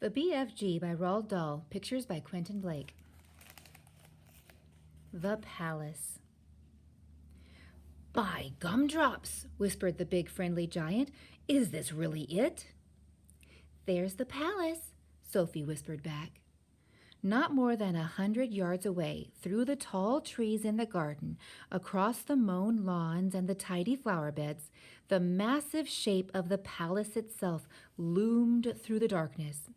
The BFG by Roald Dahl, pictures by Quentin Blake. The Palace. "By gumdrops," whispered the big friendly giant. "Is this really it?" "There's the palace," Sophie whispered back. Not more than 100 yards away, through the tall trees in the garden, across the mown lawns and the tidy flower beds, the massive shape of the palace itself loomed through the darkness.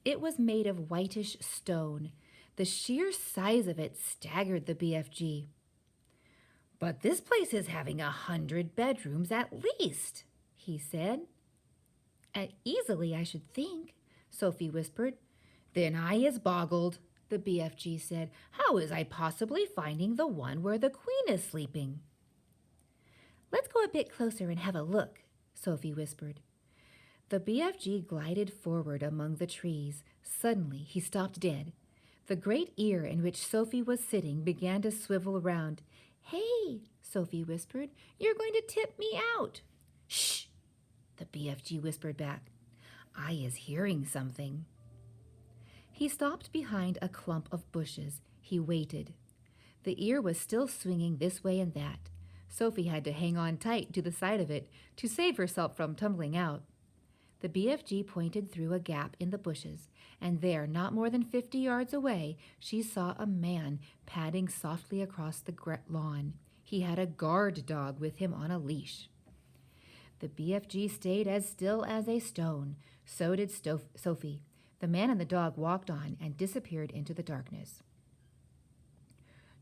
It was made of whitish stone. The sheer size of it staggered the BFG. "But this place is having 100 bedrooms at least," he said. Easily, I should think," Sophie whispered. "Then I is boggled," the BFG said. "How is I possibly finding the one where the queen is sleeping?" "Let's go a bit closer and have a look," Sophie whispered. The BFG glided forward among the trees. Suddenly, he stopped dead. The great ear in which Sophie was sitting began to swivel around. "Hey," Sophie whispered, "you're going to tip me out." "Shh," the BFG whispered back. "I is hearing something." He stopped behind a clump of bushes. He waited. The ear was still swinging this way and that. Sophie had to hang on tight to the side of it to save herself from tumbling out. The BFG pointed through a gap in the bushes, and there, not more than 50 yards away, she saw a man padding softly across the lawn. He had a guard dog with him on a leash. The BFG stayed as still as a stone. So did Sophie. The man and the dog walked on and disappeared into the darkness.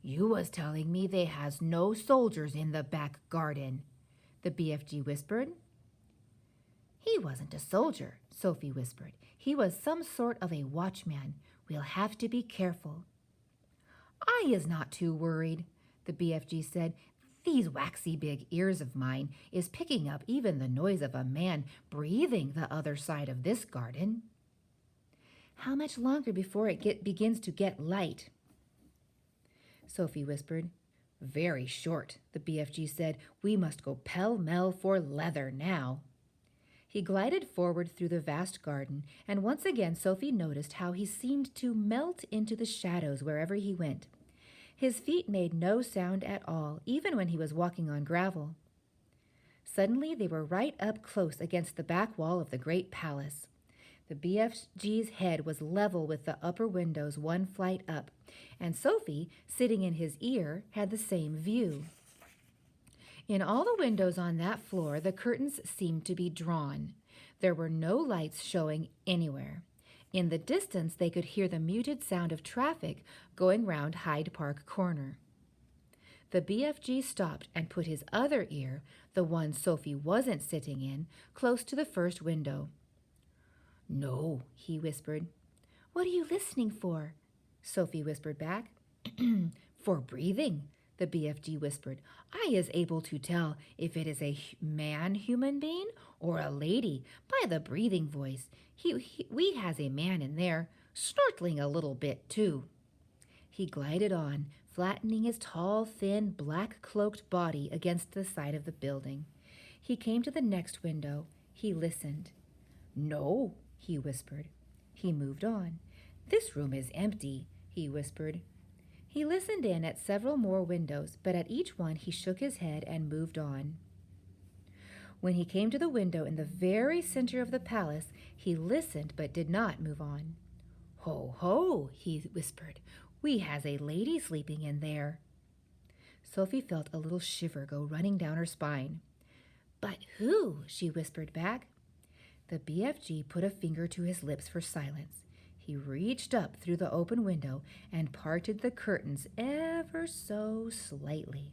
"You was telling me they has no soldiers in the back garden," the BFG whispered. "He wasn't a soldier," Sophie whispered. "He was some sort of a watchman. We'll have to be careful." "I is not too worried," the BFG said. "These waxy big ears of mine is picking up even the noise of a man breathing the other side of this garden." "How much longer before it begins to get light?" Sophie whispered. "Very short," the BFG said. "We must go pell-mell for leather now." He glided forward through the vast garden, and once again Sophie noticed how he seemed to melt into the shadows wherever he went. His feet made no sound at all, even when he was walking on gravel. Suddenly they were right up close against the back wall of the great palace. The BFG's head was level with the upper windows 1 flight up, and Sophie, sitting in his ear, had the same view. In all the windows on that floor, the curtains seemed to be drawn. There were no lights showing anywhere. In the distance, they could hear the muted sound of traffic going round Hyde Park Corner. The BFG stopped and put his other ear, the one Sophie wasn't sitting in, close to the first window. "No," he whispered. "What are you listening for?" Sophie whispered back. "For breathing," the BFG whispered. "I is able to tell if it is a human being or a lady by the breathing voice. We has a man in there, snortling a little bit too." He glided on, flattening his tall, thin, black-cloaked body against the side of the building. He came to the next window. He listened. "No," he whispered. He moved on. "This room is empty," he whispered. He listened in at several more windows, but at each one he shook his head and moved on. When he came to the window in the very center of the palace, he listened but did not move on. "Ho, ho," he whispered. "We has a lady sleeping in there." Sophie felt a little shiver go running down her spine. "But who?" she whispered back. The BFG put a finger to his lips for silence. He reached up through the open window and parted the curtains ever so slightly.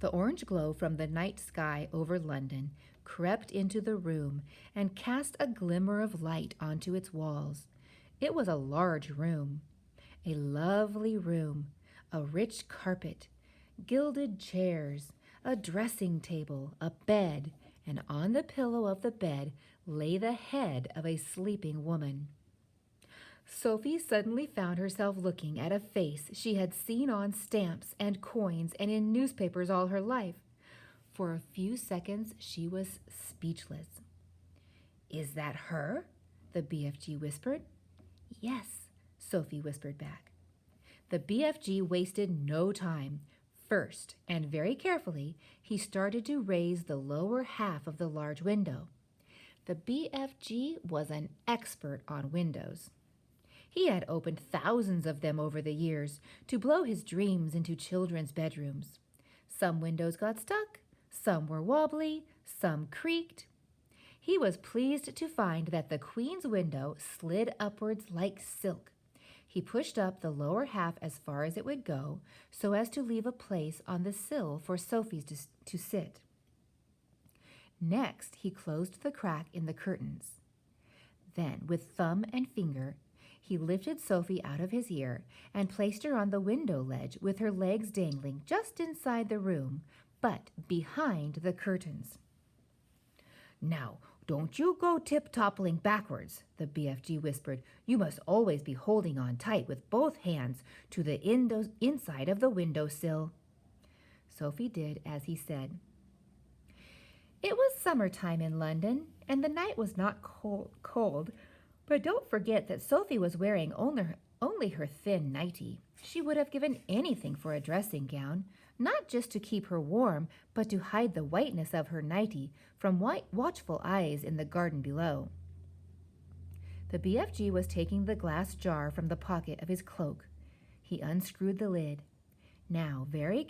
The orange glow from the night sky over London crept into the room and cast a glimmer of light onto its walls. It was a large room, a lovely room, a rich carpet, gilded chairs, a dressing table, a bed, and on the pillow of the bed lay the head of a sleeping woman. Sophie suddenly found herself looking at a face she had seen on stamps and coins and in newspapers all her life. For a few seconds she was speechless. "Is that her?" the BFG whispered. Yes, Sophie whispered back. The BFG wasted no time. First, and very carefully, he started to raise the lower half of the large window. The BFG was an expert on windows. He had opened thousands of them over the years to blow his dreams into children's bedrooms. Some windows got stuck, some were wobbly, some creaked. He was pleased to find that the Queen's window slid upwards like silk. He pushed up the lower half as far as it would go, so as to leave a place on the sill for Sophie to sit. Next, he closed the crack in the curtains. Then, with thumb and finger, he lifted Sophie out of his ear and placed her on the window ledge with her legs dangling just inside the room, but behind the curtains. Now, don't you go tip-toppling backwards, the BFG whispered. You must always be holding on tight with both hands to the inside of the windowsill. Sophie did as he said. It was summertime in London, and the night was not cold, but don't forget that Sophie was wearing only her thin nightie. She would have given anything for a dressing gown, not just to keep her warm, but to hide the whiteness of her nightie from watchful eyes in the garden below. The BFG was taking the glass jar from the pocket of his cloak. He unscrewed the lid. Now, very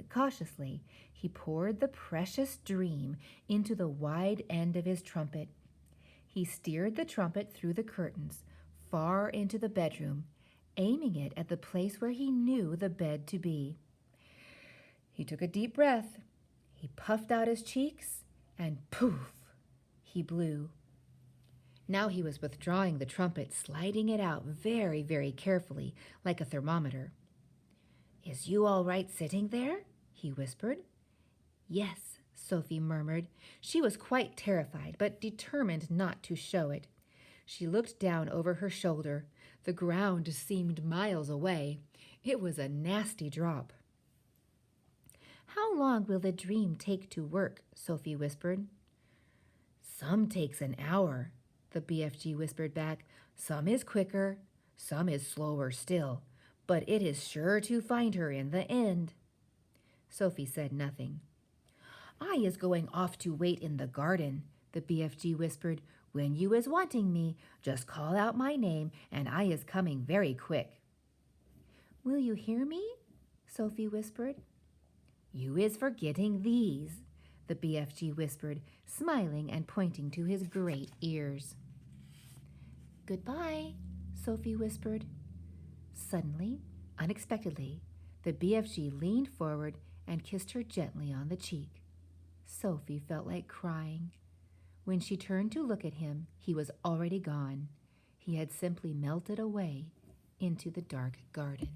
cautiously, he poured the precious dream into the wide end of his trumpet. He steered the trumpet through the curtains, far into the bedroom, aiming it at the place where he knew the bed to be. He took a deep breath. He puffed out his cheeks, and poof, he blew. Now he was withdrawing the trumpet, sliding it out very, very carefully, like a thermometer. Is you all right sitting there? He whispered. Yes, Sophie murmured. She was quite terrified, but determined not to show it. She looked down over her shoulder. The ground seemed miles away. It was a nasty drop. How long will the dream take to work? Sophie whispered. Some takes an hour, the BFG whispered back. Some is quicker, some is slower still, but it is sure to find her in the end. Sophie said nothing. I is going off to wait in the garden, the BFG whispered. When you is wanting me, just call out my name, and I is coming very quick. Will you hear me? Sophie whispered. You is forgetting these, the BFG whispered, smiling and pointing to his great ears. Goodbye, Sophie whispered. Suddenly, unexpectedly, the BFG leaned forward and kissed her gently on the cheek. Sophie felt like crying. When she turned to look at him, he was already gone. He had simply melted away into the dark garden.